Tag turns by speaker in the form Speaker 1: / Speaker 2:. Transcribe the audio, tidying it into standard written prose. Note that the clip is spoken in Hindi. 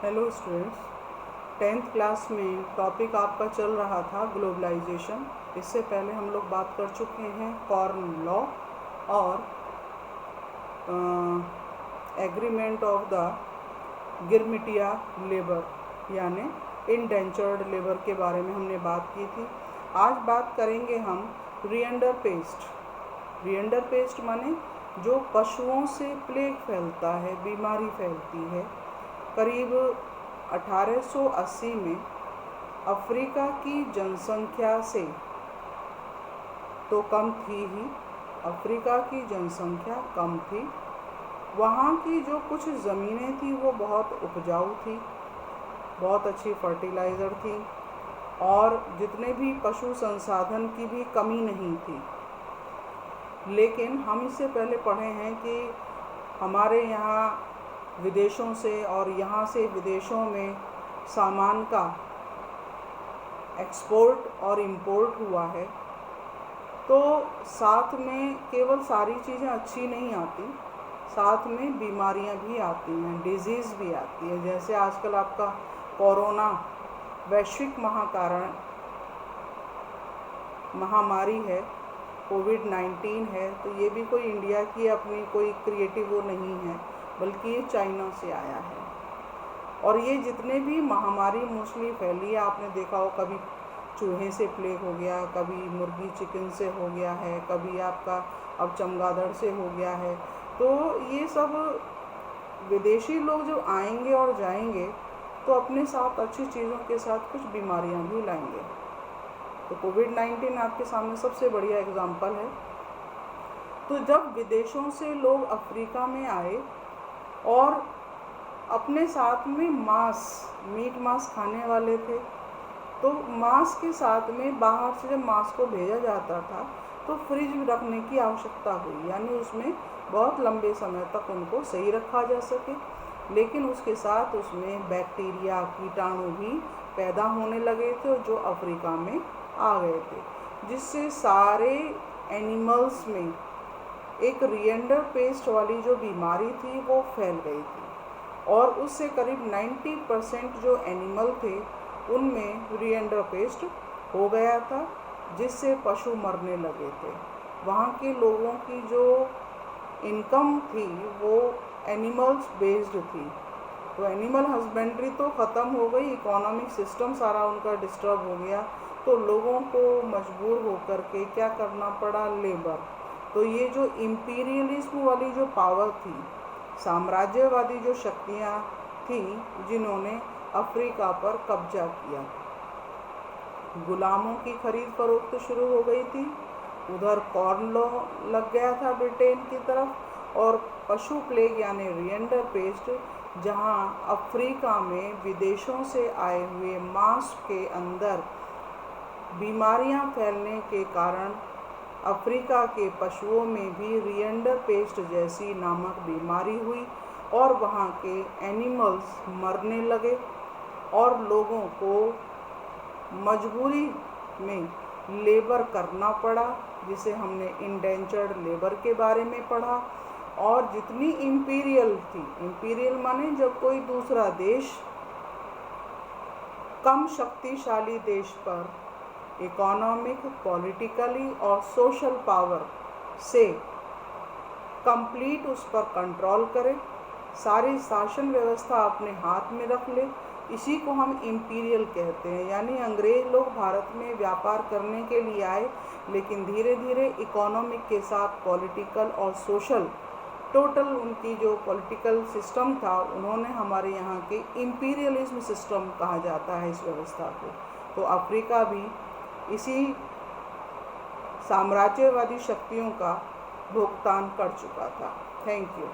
Speaker 1: हेलो स्टूडेंट्स, 10th क्लास में टॉपिक आपका चल रहा था ग्लोबलाइजेशन। इससे पहले हम लोग बात कर चुके हैं कॉर्न लॉ और agreement of the Girmitiya labour यानी इंडेंचर्ड लेबर के बारे में हमने बात की थी। आज बात करेंगे हम रिएंडर पेस्ट। रिएंडर पेस्ट माने जो पशुओं से प्लेग फैलता है, बीमारी फैलती है। करीब 1880 में अफ्रीका की जनसंख्या से तो कम थी ही, अफ्रीका की जनसंख्या कम थी। वहाँ की जो कुछ ज़मीनें थी वो बहुत उपजाऊ थी, बहुत अच्छी फर्टिलाइज़र थी और जितने भी पशु संसाधन की भी कमी नहीं थी। लेकिन हम इससे पहले पढ़े हैं कि हमारे यहाँ विदेशों से और यहाँ से विदेशों में सामान का एक्सपोर्ट और इंपोर्ट हुआ है, तो साथ में केवल सारी चीज़ें अच्छी नहीं आती, साथ में बीमारियाँ भी आती हैं, डिजीज़ भी आती है। जैसे आजकल आपका कोरोना वैश्विक महामारी है, कोविड-19 है, तो ये भी कोई इंडिया की अपनी कोई क्रिएटिव वो नहीं है, बल्कि ये चाइना से आया है। और ये जितने भी महामारी मोस्टली फैली है, आपने देखा हो कभी चूहे से प्लेग हो गया, कभी मुर्गी चिकन से हो गया है, कभी आपका अब चमगादड़ से हो गया है। तो ये सब विदेशी लोग जो आएंगे और जाएंगे तो अपने साथ अच्छी चीज़ों के साथ कुछ बीमारियां भी लाएंगे। तो कोविड-19 आपके सामने सबसे बढ़िया एग्जाम्पल है। तो जब विदेशों से लोग अफ्रीका में आए और अपने साथ में मीट मांस खाने वाले थे, तो मांस के साथ में बाहर से जब मांस को भेजा जाता था तो फ्रिज में रखने की आवश्यकता हुई, यानी उसमें बहुत लंबे समय तक उनको सही रखा जा सके। लेकिन उसके साथ उसमें बैक्टीरिया, कीटाणु भी पैदा होने लगे थे जो अफ्रीका में आ गए थे, जिससे सारे एनिमल्स में एक रिएंडर पेस्ट वाली जो बीमारी थी वो फैल गई थी और उससे करीब 90% जो एनिमल थे उनमें रिएंडर पेस्ट हो गया था, जिससे पशु मरने लगे थे। वहाँ के लोगों की जो इनकम थी वो एनिमल्स बेस्ड थी, तो एनिमल हस्बेंड्री तो ख़त्म हो गई, इकोनॉमिक सिस्टम सारा उनका डिस्टर्ब हो गया। तो लोगों को मजबूर होकर के क्या करना पड़ा, लेबर। तो ये जो इम्पीरियलिज्म वाली जो पावर थी, साम्राज्यवादी जो शक्तियाँ थीं जिन्होंने अफ्रीका पर कब्जा किया, गुलामों की खरीद फरोख्त शुरू हो गई थी। उधर कॉर्न लॉ लग गया था ब्रिटेन की तरफ, और पशु प्लेग यानी रिएंडर पेस्ट, जहां अफ्रीका में विदेशों से आए हुए मांस के अंदर बीमारियां फैलने के कारण अफ्रीका के पशुओं में भी रिएंडर पेस्ट जैसी नामक बीमारी हुई और वहाँ के एनिमल्स मरने लगे और लोगों को मजबूरी में लेबर करना पड़ा, जिसे हमने इंडेंचर्ड लेबर के बारे में पढ़ा। और जितनी इंपीरियल थी, इंपीरियल माने जब कोई दूसरा देश कम शक्तिशाली देश पर इकोनॉमिक, पॉलिटिकली और सोशल पावर से कंप्लीट उस पर कंट्रोल करे, सारी शासन व्यवस्था अपने हाथ में रख ले, इसी को हम इंपीरियल कहते हैं। यानी अंग्रेज लोग भारत में व्यापार करने के लिए आए, लेकिन धीरे धीरे इकोनॉमिक के साथ पॉलिटिकल और सोशल, टोटल उनकी जो पॉलिटिकल सिस्टम था, उन्होंने हमारे यहाँ के इंपीरियलिज्म सिस्टम कहा जाता है इस व्यवस्था को। तो अफ्रीका भी इसी साम्राज्यवादी शक्तियों का भुगतान कर चुका था। Thank you.